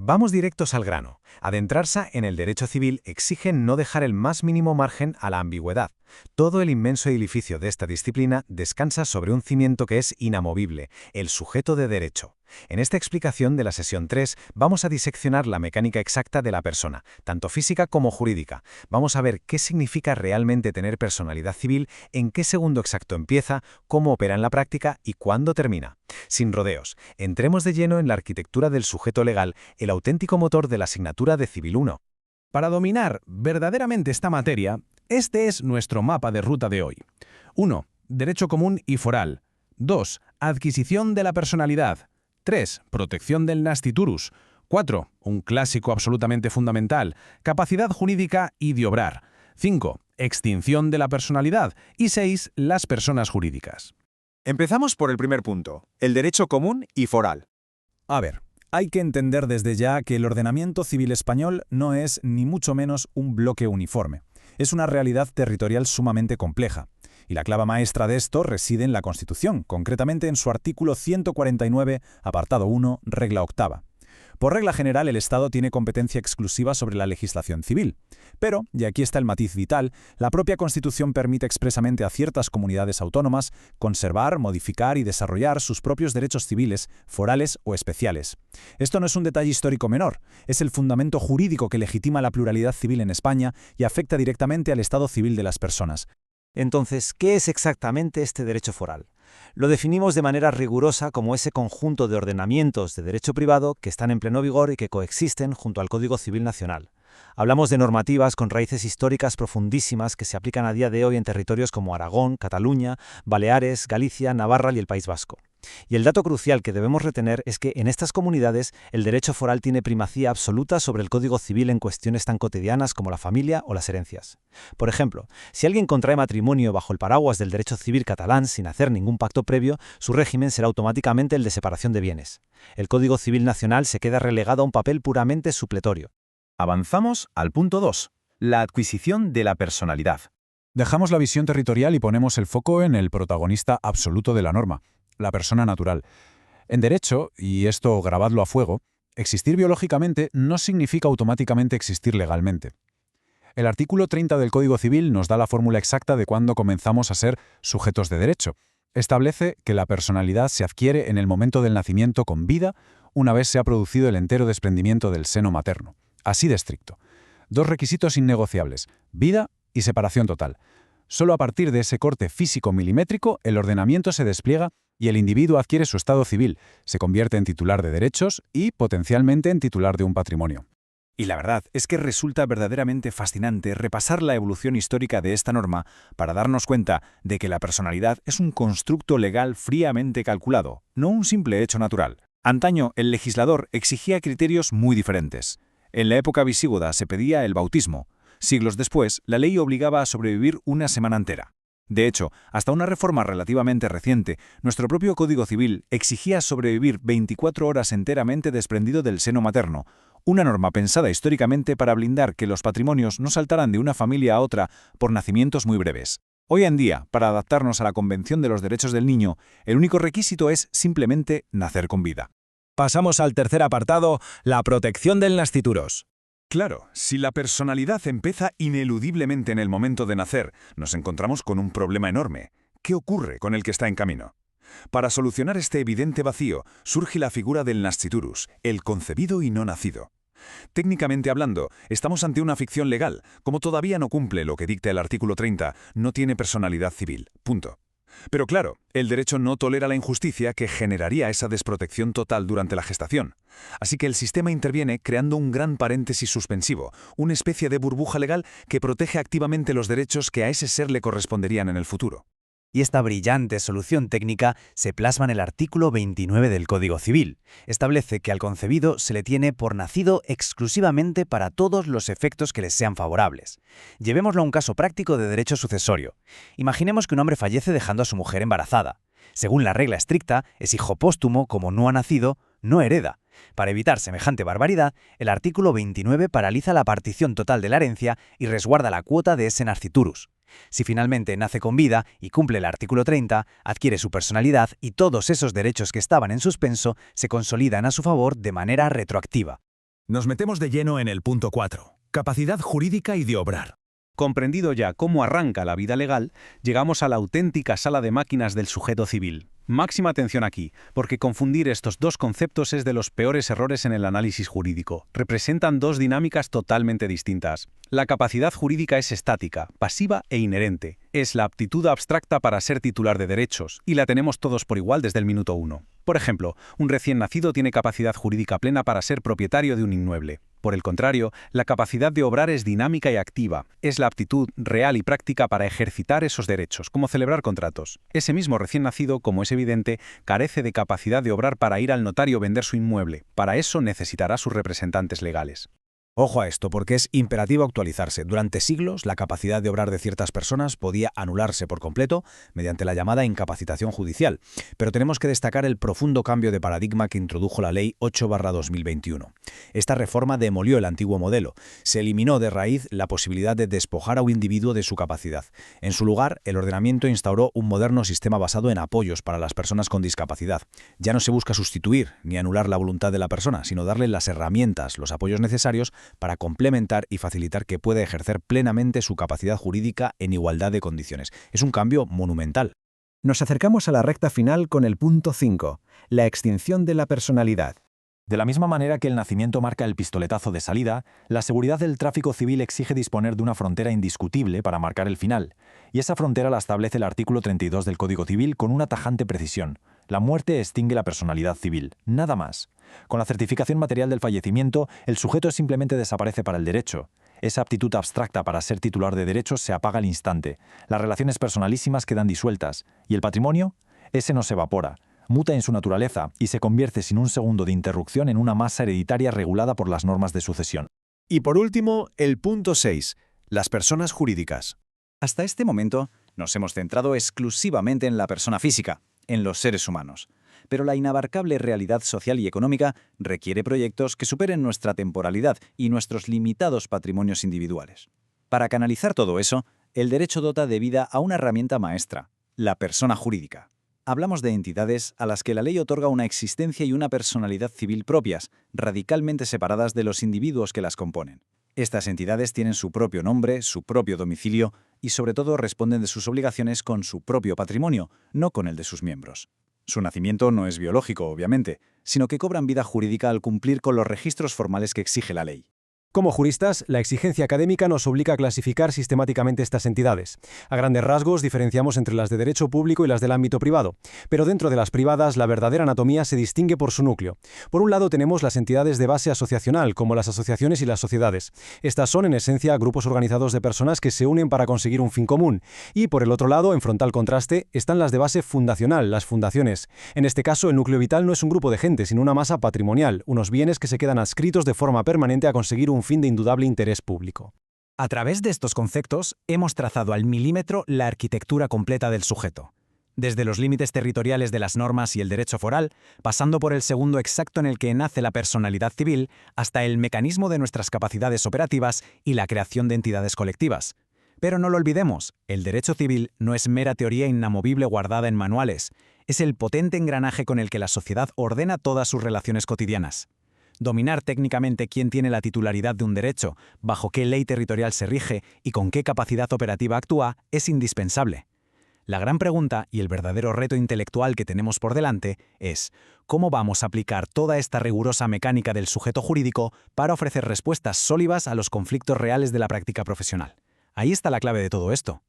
Vamos directos al grano. Adentrarse en el derecho civil exige no dejar el más mínimo margen a la ambigüedad. Todo el inmenso edificio de esta disciplina descansa sobre un cimiento que es inamovible, el sujeto de derecho. En esta explicación de la sesión 3 vamos a diseccionar la mecánica exacta de la persona, tanto física como jurídica. Vamos a ver qué significa realmente tener personalidad civil, en qué segundo exacto empieza, cómo opera en la práctica y cuándo termina. Sin rodeos, entremos de lleno en la arquitectura del sujeto legal, el auténtico motor de la asignatura de Civil 1. Para dominar verdaderamente esta materia, este es nuestro mapa de ruta de hoy. 1. Derecho común y foral. 2. Adquisición de la personalidad. 3. Protección del nasciturus. 4. Un clásico absolutamente fundamental, capacidad jurídica y de obrar. 5. Extinción de la personalidad. Y 6. Las personas jurídicas. Empezamos por el primer punto, el derecho común y foral. A ver, hay que entender desde ya que el ordenamiento civil español no es ni mucho menos un bloque uniforme. Es una realidad territorial sumamente compleja. Y la clave maestra de esto reside en la Constitución, concretamente en su artículo 149, apartado 1, regla octava. Por regla general, el Estado tiene competencia exclusiva sobre la legislación civil. Pero, y aquí está el matiz vital, la propia Constitución permite expresamente a ciertas comunidades autónomas conservar, modificar y desarrollar sus propios derechos civiles, forales o especiales. Esto no es un detalle histórico menor, es el fundamento jurídico que legitima la pluralidad civil en España y afecta directamente al estado civil de las personas. Entonces, ¿qué es exactamente este derecho foral? Lo definimos de manera rigurosa como ese conjunto de ordenamientos de derecho privado que están en pleno vigor y que coexisten junto al Código Civil Nacional. Hablamos de normativas con raíces históricas profundísimas que se aplican a día de hoy en territorios como Aragón, Cataluña, Baleares, Galicia, Navarra y el País Vasco. Y el dato crucial que debemos retener es que en estas comunidades el derecho foral tiene primacía absoluta sobre el Código Civil en cuestiones tan cotidianas como la familia o las herencias. Por ejemplo, si alguien contrae matrimonio bajo el paraguas del derecho civil catalán sin hacer ningún pacto previo, su régimen será automáticamente el de separación de bienes. El Código Civil Nacional se queda relegado a un papel puramente supletorio. Avanzamos al punto 2, la adquisición de la personalidad. Dejamos la visión territorial y ponemos el foco en el protagonista absoluto de la norma, la persona natural. En derecho, y esto grabadlo a fuego, existir biológicamente no significa automáticamente existir legalmente. El artículo 30 del Código Civil nos da la fórmula exacta de cuándo comenzamos a ser sujetos de derecho. Establece que la personalidad se adquiere en el momento del nacimiento con vida, una vez se ha producido el entero desprendimiento del seno materno. Así de estricto. Dos requisitos innegociables, vida y separación total. Solo a partir de ese corte físico milimétrico, el ordenamiento se despliega y el individuo adquiere su estado civil, se convierte en titular de derechos y, potencialmente, en titular de un patrimonio. Y la verdad es que resulta verdaderamente fascinante repasar la evolución histórica de esta norma para darnos cuenta de que la personalidad es un constructo legal fríamente calculado, no un simple hecho natural. Antaño, el legislador exigía criterios muy diferentes. En la época visigoda se pedía el bautismo. Siglos después, la ley obligaba a sobrevivir una semana entera. De hecho, hasta una reforma relativamente reciente, nuestro propio Código Civil exigía sobrevivir 24 horas enteramente desprendido del seno materno, una norma pensada históricamente para blindar que los patrimonios no saltaran de una familia a otra por nacimientos muy breves. Hoy en día, para adaptarnos a la Convención de los Derechos del Niño, el único requisito es simplemente nacer con vida. Pasamos al tercer apartado, la protección del nasciturus. Claro, si la personalidad empieza ineludiblemente en el momento de nacer, nos encontramos con un problema enorme. ¿Qué ocurre con el que está en camino? Para solucionar este evidente vacío, surge la figura del nasciturus, el concebido y no nacido. Técnicamente hablando, estamos ante una ficción legal. Como todavía no cumple lo que dicta el artículo 30, no tiene personalidad civil. Punto. Pero claro, el derecho no tolera la injusticia que generaría esa desprotección total durante la gestación. Así que el sistema interviene creando un gran paréntesis suspensivo, una especie de burbuja legal que protege activamente los derechos que a ese ser le corresponderían en el futuro. Y esta brillante solución técnica se plasma en el artículo 29 del Código Civil. Establece que al concebido se le tiene por nacido exclusivamente para todos los efectos que les sean favorables. Llevémoslo a un caso práctico de derecho sucesorio. Imaginemos que un hombre fallece dejando a su mujer embarazada. Según la regla estricta, es hijo póstumo, como no ha nacido, no hereda. Para evitar semejante barbaridad, el artículo 29 paraliza la partición total de la herencia y resguarda la cuota de ese nasciturus. Si finalmente nace con vida y cumple el artículo 30, adquiere su personalidad y todos esos derechos que estaban en suspenso se consolidan a su favor de manera retroactiva. Nos metemos de lleno en el punto 4, capacidad jurídica y de obrar. Comprendido ya cómo arranca la vida legal, llegamos a la auténtica sala de máquinas del sujeto civil. Máxima atención aquí, porque confundir estos dos conceptos es de los peores errores en el análisis jurídico. Representan dos dinámicas totalmente distintas. La capacidad jurídica es estática, pasiva e inherente. Es la aptitud abstracta para ser titular de derechos, y la tenemos todos por igual desde el minuto 1. Por ejemplo, un recién nacido tiene capacidad jurídica plena para ser propietario de un inmueble. Por el contrario, la capacidad de obrar es dinámica y activa. Es la aptitud real y práctica para ejercitar esos derechos, como celebrar contratos. Ese mismo recién nacido, como es evidente, carece de capacidad de obrar para ir al notario o vender su inmueble. Para eso necesitará sus representantes legales. Ojo a esto, porque es imperativo actualizarse. Durante siglos, la capacidad de obrar de ciertas personas podía anularse por completo mediante la llamada incapacitación judicial. Pero tenemos que destacar el profundo cambio de paradigma que introdujo la Ley 8/2021. Esta reforma demolió el antiguo modelo. Se eliminó de raíz la posibilidad de despojar a un individuo de su capacidad. En su lugar, el ordenamiento instauró un moderno sistema basado en apoyos para las personas con discapacidad. Ya no se busca sustituir ni anular la voluntad de la persona, sino darle las herramientas, los apoyos necesarios para complementar y facilitar que pueda ejercer plenamente su capacidad jurídica en igualdad de condiciones. Es un cambio monumental. Nos acercamos a la recta final con el punto 5, la extinción de la personalidad. De la misma manera que el nacimiento marca el pistoletazo de salida, la seguridad del tráfico civil exige disponer de una frontera indiscutible para marcar el final, y esa frontera la establece el artículo 32 del Código Civil con una tajante precisión. La muerte extingue la personalidad civil, nada más. Con la certificación material del fallecimiento, el sujeto simplemente desaparece para el derecho. Esa aptitud abstracta para ser titular de derechos se apaga al instante. Las relaciones personalísimas quedan disueltas. ¿Y el patrimonio? Ese no se evapora. Muta en su naturaleza y se convierte sin un segundo de interrupción en una masa hereditaria regulada por las normas de sucesión. Y por último, el punto 6, las personas jurídicas. Hasta este momento nos hemos centrado exclusivamente en la persona física, en los seres humanos. Pero la inabarcable realidad social y económica requiere proyectos que superen nuestra temporalidad y nuestros limitados patrimonios individuales. Para canalizar todo eso, el derecho dota de vida a una herramienta maestra, la persona jurídica. Hablamos de entidades a las que la ley otorga una existencia y una personalidad civil propias, radicalmente separadas de los individuos que las componen. Estas entidades tienen su propio nombre, su propio domicilio y sobre todo responden de sus obligaciones con su propio patrimonio, no con el de sus miembros. Su nacimiento no es biológico, obviamente, sino que cobran vida jurídica al cumplir con los registros formales que exige la ley. Como juristas, la exigencia académica nos obliga a clasificar sistemáticamente estas entidades. A grandes rasgos, diferenciamos entre las de derecho público y las del ámbito privado. Pero dentro de las privadas, la verdadera anatomía se distingue por su núcleo. Por un lado, tenemos las entidades de base asociacional, como las asociaciones y las sociedades. Estas son, en esencia, grupos organizados de personas que se unen para conseguir un fin común. Y, por el otro lado, en frontal contraste, están las de base fundacional, las fundaciones. En este caso, el núcleo vital no es un grupo de gente, sino una masa patrimonial, unos bienes que se quedan adscritos de forma permanente a conseguir un fin de indudable interés público. A través de estos conceptos, hemos trazado al milímetro la arquitectura completa del sujeto. Desde los límites territoriales de las normas y el derecho foral, pasando por el segundo exacto en el que nace la personalidad civil, hasta el mecanismo de nuestras capacidades operativas y la creación de entidades colectivas. Pero no lo olvidemos, el derecho civil no es mera teoría inamovible guardada en manuales, es el potente engranaje con el que la sociedad ordena todas sus relaciones cotidianas. Dominar técnicamente quién tiene la titularidad de un derecho, bajo qué ley territorial se rige y con qué capacidad operativa actúa es indispensable. La gran pregunta y el verdadero reto intelectual que tenemos por delante es ¿cómo vamos a aplicar toda esta rigurosa mecánica del sujeto jurídico para ofrecer respuestas sólidas a los conflictos reales de la práctica profesional? Ahí está la clave de todo esto.